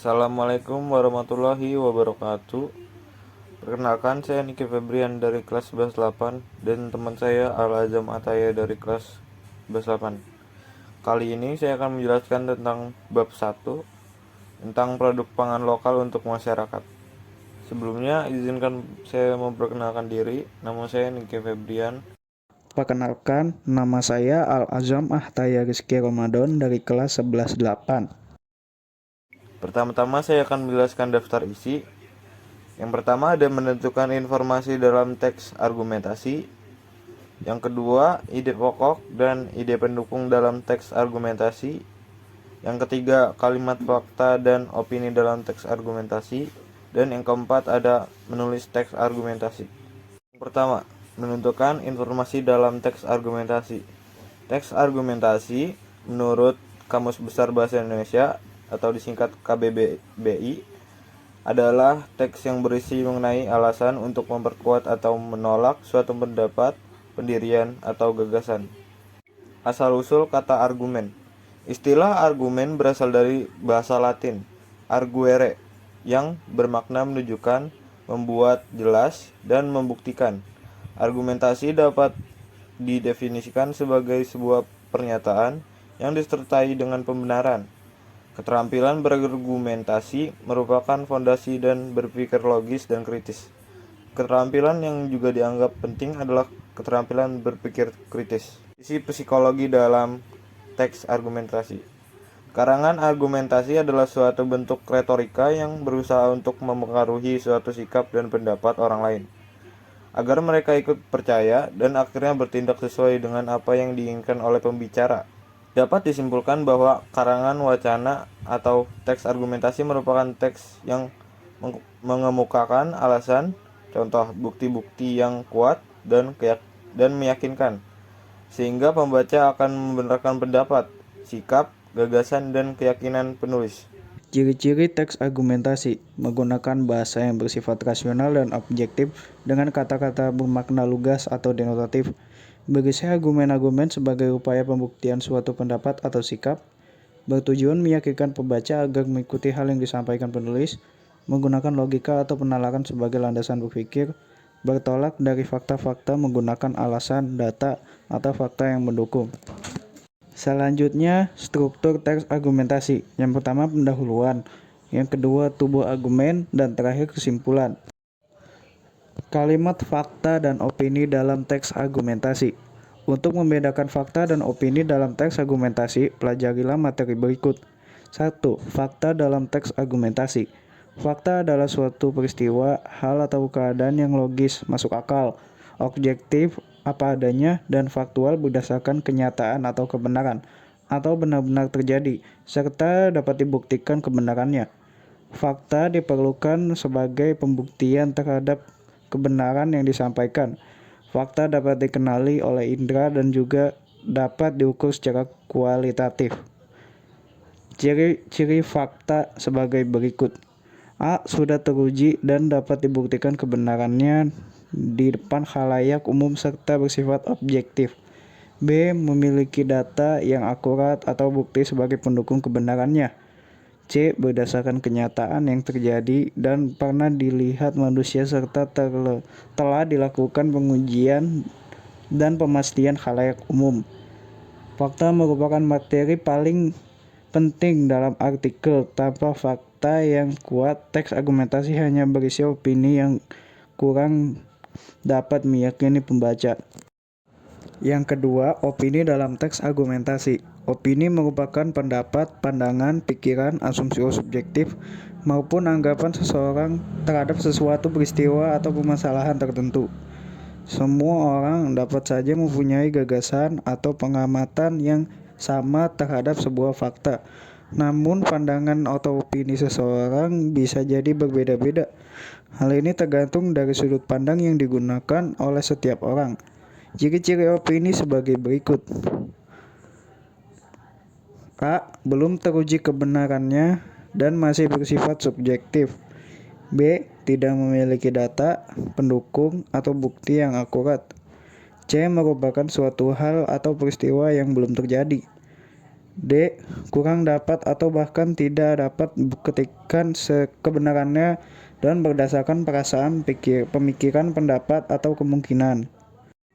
Assalamualaikum warahmatullahi wabarakatuh. Perkenalkan, saya Niki Febrian dari kelas 11-8 dan teman saya Al-Azam Ataya dari kelas 11-8. Kali ini saya akan menjelaskan tentang bab 1 tentang produk pangan lokal untuk masyarakat. Sebelumnya izinkan saya memperkenalkan diri. Nama saya Niki Febrian. Perkenalkan, nama saya Al-Azam Ahtaya Rizky Ramadan dari kelas 11-8. Pertama-tama saya akan menjelaskan daftar isi. Yang pertama ada menentukan informasi dalam teks argumentasi. Yang kedua, ide pokok dan ide pendukung dalam teks argumentasi. Yang ketiga, kalimat fakta dan opini dalam teks argumentasi. Dan yang keempat ada menulis teks argumentasi. Yang pertama, menentukan informasi dalam teks argumentasi. Teks argumentasi menurut Kamus Besar Bahasa Indonesia atau disingkat KBBI adalah teks yang berisi mengenai alasan untuk memperkuat atau menolak suatu pendapat, pendirian, atau gagasan. Asal-usul kata argumen. Istilah argumen berasal dari bahasa Latin, arguere, yang bermakna menunjukkan, membuat jelas, dan membuktikan. Argumentasi dapat didefinisikan sebagai sebuah pernyataan yang disertai dengan pembenaran. Keterampilan berargumentasi merupakan fondasi dan berpikir logis dan kritis. Keterampilan yang juga dianggap penting adalah keterampilan berpikir kritis. Sisi psikologi dalam teks argumentasi. Karangan argumentasi adalah suatu bentuk retorika yang berusaha untuk mempengaruhi suatu sikap dan pendapat orang lain, agar mereka ikut percaya dan akhirnya bertindak sesuai dengan apa yang diinginkan oleh pembicara. Dapat disimpulkan bahwa karangan wacana atau teks argumentasi merupakan teks yang mengemukakan alasan, contoh bukti-bukti yang kuat dan meyakinkan, sehingga pembaca akan membenarkan pendapat, sikap, gagasan, dan keyakinan penulis. Ciri-ciri teks argumentasi menggunakan bahasa yang bersifat rasional dan objektif dengan kata-kata bermakna lugas atau denotatif, berisi argumen-argumen sebagai upaya pembuktian suatu pendapat atau sikap, bertujuan meyakinkan pembaca agar mengikuti hal yang disampaikan penulis, menggunakan logika atau penalaran sebagai landasan berpikir, bertolak dari fakta-fakta menggunakan alasan, data, atau fakta yang mendukung. Selanjutnya, struktur teks argumentasi. Yang pertama pendahuluan, yang kedua tubuh argumen, dan terakhir kesimpulan. Kalimat fakta dan opini dalam teks argumentasi. Untuk membedakan fakta dan opini dalam teks argumentasi, pelajarilah materi berikut. 1. Fakta dalam teks argumentasi. Fakta adalah suatu peristiwa, hal atau keadaan yang logis, masuk akal, objektif, apa adanya, dan faktual berdasarkan kenyataan atau kebenaran, atau benar-benar terjadi, serta dapat dibuktikan kebenarannya. Fakta diperlukan sebagai pembuktian terhadap kebenaran yang disampaikan. Fakta dapat dikenali oleh indera dan juga dapat diukur secara kualitatif. Ciri-ciri fakta sebagai berikut. A. Sudah teruji dan dapat dibuktikan kebenarannya di depan khalayak umum serta bersifat objektif. B. Memiliki data yang akurat atau bukti sebagai pendukung kebenarannya. C. Berdasarkan kenyataan yang terjadi dan pernah dilihat manusia serta telah dilakukan pengujian dan pemastian khalayak umum. Fakta merupakan materi paling penting dalam artikel. Tanpa fakta yang kuat, teks argumentasi hanya berisi opini yang kurang dapat meyakini pembaca. Yang kedua, opini dalam teks argumentasi. Opini merupakan pendapat, pandangan, pikiran, asumsi subjektif, maupun anggapan seseorang terhadap sesuatu peristiwa atau permasalahan tertentu. Semua orang dapat saja mempunyai gagasan atau pengamatan yang sama terhadap sebuah fakta. Namun pandangan atau opini seseorang bisa jadi berbeda-beda. Hal ini tergantung dari sudut pandang yang digunakan oleh setiap orang. Ciri-ciri opini sebagai berikut. A. Belum teruji kebenarannya dan masih bersifat subjektif. B. Tidak memiliki data, pendukung, atau bukti yang akurat. C. Merupakan suatu hal atau peristiwa yang belum terjadi. D. Kurang dapat atau bahkan tidak dapat membuktikan kebenarannya dan berdasarkan perasaan, pemikiran, pendapat, atau kemungkinan.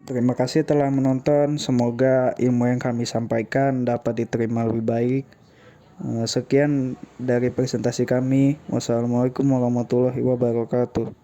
Terima kasih telah menonton. Semoga ilmu yang kami sampaikan dapat diterima lebih baik. Sekian dari presentasi kami. Wassalamualaikum warahmatullahi wabarakatuh.